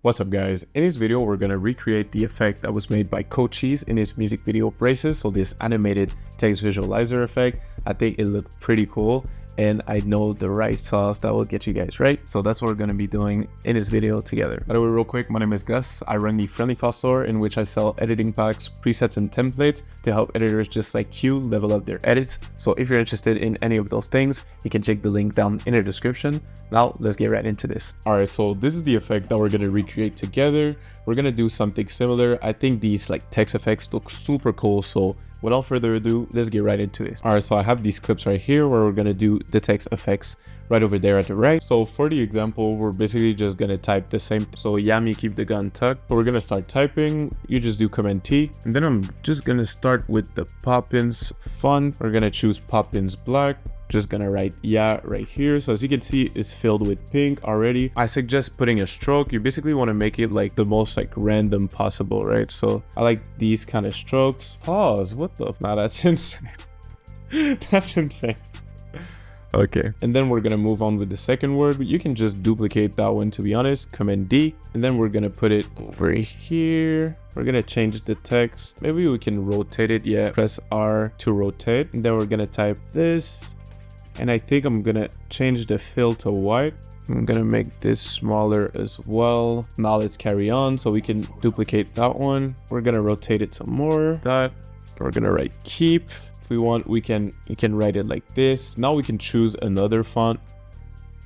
What's up guys, in this video we're gonna recreate the effect that was made by Cochise in his music video Braces. So this animated text visualizer effect, I think it looked pretty cool and I know the right sauce that will get you guys right. So that's what we're gonna be doing in this video together. By the way, real quick, my name is Gus. I run the Friendly File store in which I sell editing packs, presets and templates to help editors just like you level up their edits. So if you're interested in any of those things, you can check the link down in the description. Now let's get right into this. All right, so this is the effect that we're gonna recreate together. We're gonna do something similar. I think these like text effects look super cool. So without further ado, let's get right into this. All right, so I have these clips right here where we're gonna do the text effects right over there at the right. So for the example, we're basically just gonna type the same. So Yami, keep the gun tucked. So we're gonna start typing. You just do Command T. And then I'm just gonna start with the Poppins font. We're gonna choose Poppins black. Just gonna write yeah right here. So as you can see, it's filled with pink already. I suggest putting a stroke. You basically want to make it like the most like random possible, right? So I like these kind of strokes. Pause, what the nah, that's insane. That's insane. Okay, and then we're gonna move on with the second word. You can just duplicate that one, to be honest. Command D, and then we're gonna put it over here. We're gonna change the text. Maybe we can rotate it. Yeah, press R to rotate, and then we're gonna type this. And I think I'm gonna change the fill to white. I'm gonna make this smaller as well. Now let's carry on. So we can duplicate that one. We're gonna rotate it some more. That we're gonna write keep. If we want, we can write it like this. Now we can choose another font.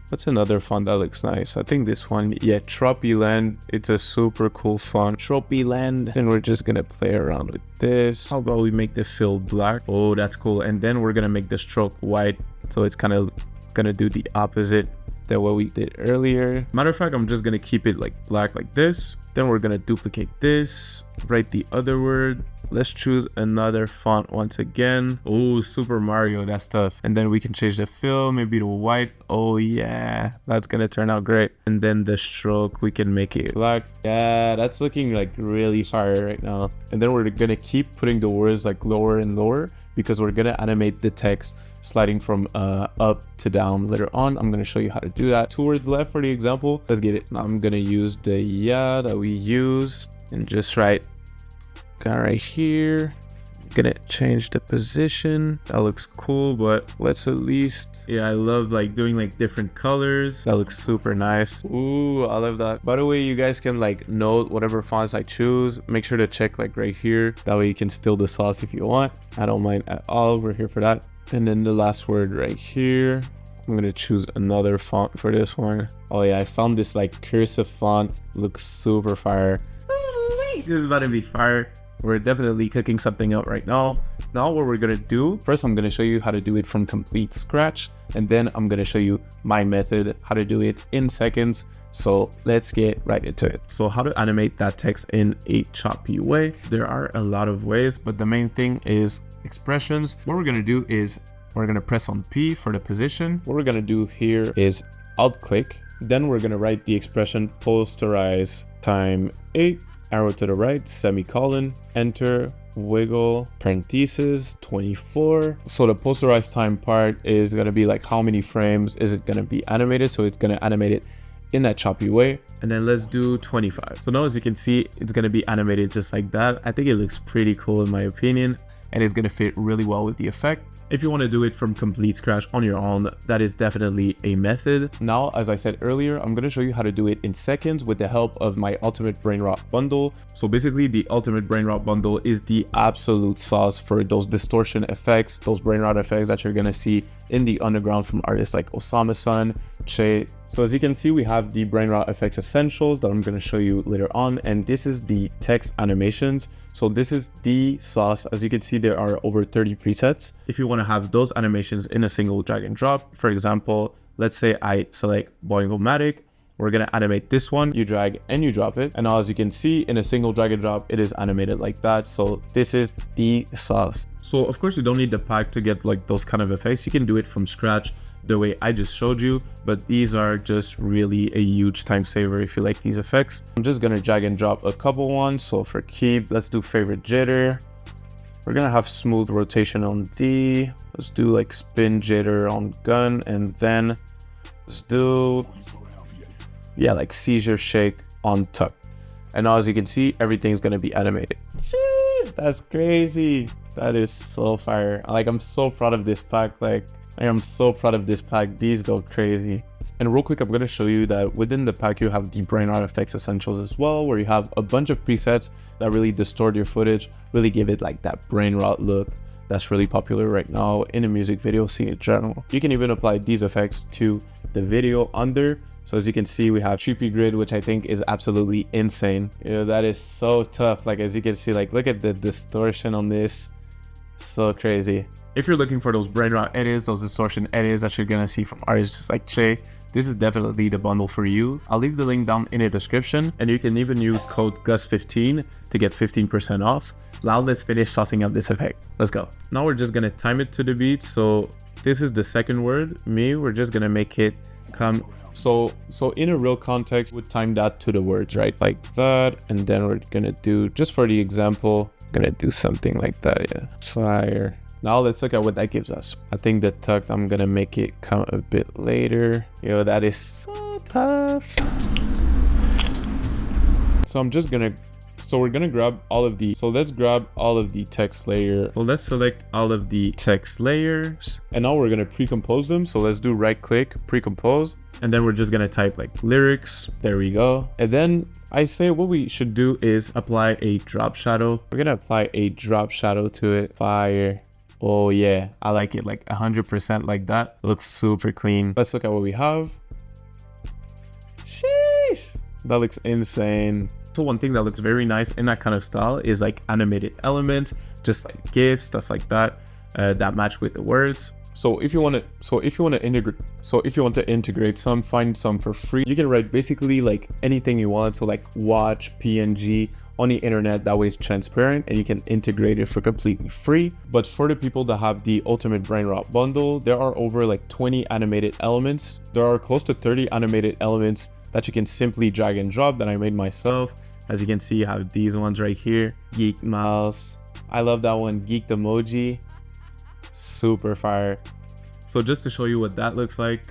What's another font that looks nice? I think this one, yeah, Trippy Land. It's a super cool font. Trippy Land. Then we're just gonna play around with this. How about we make the fill black? Oh, that's cool. And then we're gonna make the stroke white. So it's kind of gonna do the opposite than what we did earlier. Matter of fact, I'm just gonna keep it like black like this. Then we're gonna duplicate this, write the other word. Let's choose another font once again. Oh, Super Mario, that's tough. And then we can change the fill, maybe to white. Oh yeah, that's gonna turn out great. And then the stroke, we can make it black. Yeah, that's looking like really fire right now. And then we're gonna keep putting the words like lower and lower because we're gonna animate the text sliding from up to down later on. I'm gonna show you how to do that. 2 words left for the example. Let's get it. Now I'm gonna use the yeah that we use and just write right here. Gonna change the position. That looks cool, but let's at least, yeah, I love like doing like different colors. That looks super nice. Ooh, I love that. By the way, you guys can like note whatever fonts I choose. Make sure to check like right here. That way you can steal the sauce if you want. I don't mind at all. We're here for that. And then the last word right here. I'm gonna choose another font for this one. Oh yeah, I found this like cursive font. Looks super fire. This is about to be fire. We're definitely cooking something up right now. Now what we're gonna do, first I'm gonna show you how to do it from complete scratch, and then I'm gonna show you my method, how to do it in seconds. So let's get right into it. So how to animate that text in a choppy way. There are a lot of ways, but the main thing is expressions. What we're gonna do is we're gonna press on P for the position. What we're gonna do here is alt click. Then we're gonna write the expression posterize time 8, arrow to the right, semicolon, enter, wiggle, parentheses, 24. So the posterized time part is gonna be like how many frames is it gonna be animated. So it's gonna animate it in that choppy way. And then let's do 25. So now as you can see, it's gonna be animated just like that. I think it looks pretty cool in my opinion, and it's gonna fit really well with the effect. If you want to do it from complete scratch on your own, that is definitely a method. Now, as I said earlier, I'm going to show you how to do it in seconds with the help of my Ultimate Brain Rot bundle. So basically, the Ultimate Brain Rot bundle is the absolute sauce for those distortion effects, those brain rot effects that you're going to see in the underground from artists like Osama-san, Che. So as you can see, we have the brain rot effects essentials that I'm going to show you later on, and this is the text animations. So this is the sauce. As you can see, there are over 30 presets. If you want to have those animations in a single drag and drop, for example, let's say I select Boingo-matic. We're gonna animate this one. You drag and you drop it, and now as you can see, in a single drag and drop, it is animated like that. So this is the sauce. So of course you don't need the pack to get like those kind of effects. You can do it from scratch the way I just showed you, but these are just really a huge time saver if you like these effects. I'm just gonna drag and drop a couple ones. So for keep, let's do favorite jitter. We're gonna have smooth rotation on D. Let's do like spin jitter on gun, and then let's do, yeah, like seizure shake on tuck. And now as you can see, everything's gonna be animated. Sheesh, that's crazy. That is so fire. Like, I'm so proud of this pack. Like, I am so proud of this pack. These go crazy. And real quick, I'm going to show you that within the pack, you have the Brain Rot Effects Essentials as well, where you have a bunch of presets that really distort your footage, really give it like that brain rot look that's really popular right now in the music video scene in general. You can even apply these effects to the video under. So as you can see, we have trippy grid, which I think is absolutely insane. You know, that is so tough. Like, as you can see, like, look at the distortion on this. So crazy. If you're looking for those brain rot edits, those distortion edits that you're gonna see from artists just like Che, this is definitely the bundle for you. I'll leave the link down in the description, and you can even use code GUS15 to get 15% off. Now let's finish saucing up this effect. Let's go. Now we're just gonna time it to the beat. So this is the second word, me. We're just gonna make it come. So in a real context, would time that to the words, right? Like that, and then we're gonna do, just for the example, gonna do something like that. Yeah, fire. Now let's look at what that gives us. I think the tuck, I'm gonna make it come a bit later. Yo, that is so tough. So we're gonna grab all of the, so let's grab all of the text layer. So let's select all of the text layers, and now we're gonna pre-compose them. So let's do right click, pre-compose, and then we're just gonna type like lyrics. There we go. And then I say what we should do is apply a drop shadow. We're gonna apply a drop shadow to it. Fire. Oh yeah, I like it, like 100% like that. It looks super clean. Let's look at what we have. Sheesh, that looks insane. So one thing that looks very nice in that kind of style is like animated elements, just like GIFs, stuff like that, that match with the words. So if you want to integrate some, find some for free. You can write basically like anything you want. So like watch, PNG on the internet, that way it's transparent and you can integrate it for completely free. But for the people that have the Ultimate Brain Rot bundle, there are over like 20 animated elements. There are close to 30 animated elements that you can simply drag and drop that I made myself. As you can see, you have these ones right here. Geek mouse. I love that one. Geeked emoji. Super fire. So just to show you what that looks like,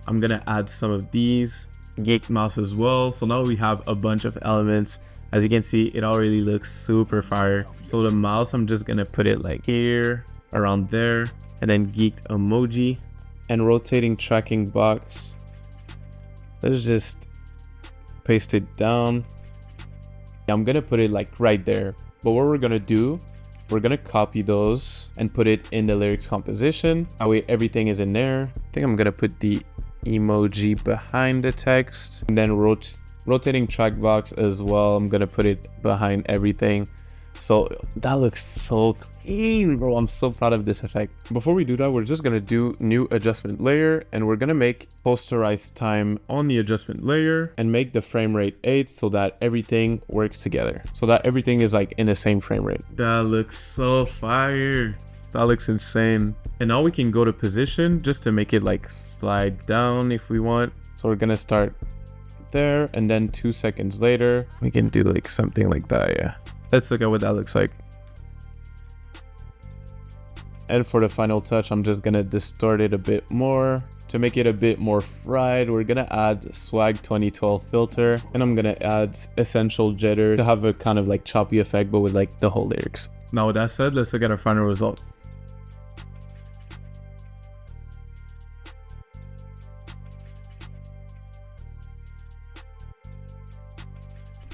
I'm gonna add some of these geeked mouse as well. So now we have a bunch of elements. As you can see, it already looks super fire. So the mouse, I'm just gonna put it like here, around there, and then geeked emoji and rotating tracking box. Let's just paste it down. I'm gonna put it like right there. But what we're gonna do, we're gonna copy those and put it in the lyrics composition. That way everything is in there. I think I'm gonna put the emoji behind the text, and then rotating track box as well. I'm gonna put it behind everything. So that looks so clean, bro. I'm so proud of this effect. Before we do that, we're just gonna do new adjustment layer, and we're gonna make posterized time on the adjustment layer and make the frame rate 8 so that everything works together, so that everything is like in the same frame rate. That looks so fire. That looks insane. And now we can go to position just to make it like slide down if we want. So we're gonna start there, and then 2 seconds later we can do like something like that. Yeah, let's look at what that looks like. And for the final touch, I'm just gonna distort it a bit more to make it a bit more fried. We're gonna add swag 2012 filter, and I'm gonna add essential jitter to have a kind of like choppy effect, but with like the whole lyrics. Now with that said, let's look at our final result.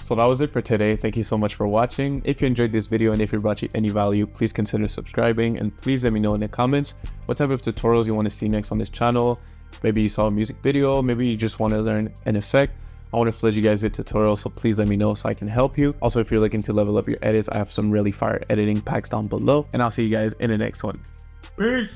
So that was it for today. Thank you so much for watching. If you enjoyed this video and if it brought you any value, please consider subscribing, and please let me know in the comments what type of tutorials you want to see next on this channel. Maybe you saw a music video, maybe you just want to learn an effect. I want to flood you guys with tutorials, so please let me know so I can help you. Also, if you're looking to level up your edits, I have some really fire editing packs down below, and I'll see you guys in the next one. Peace!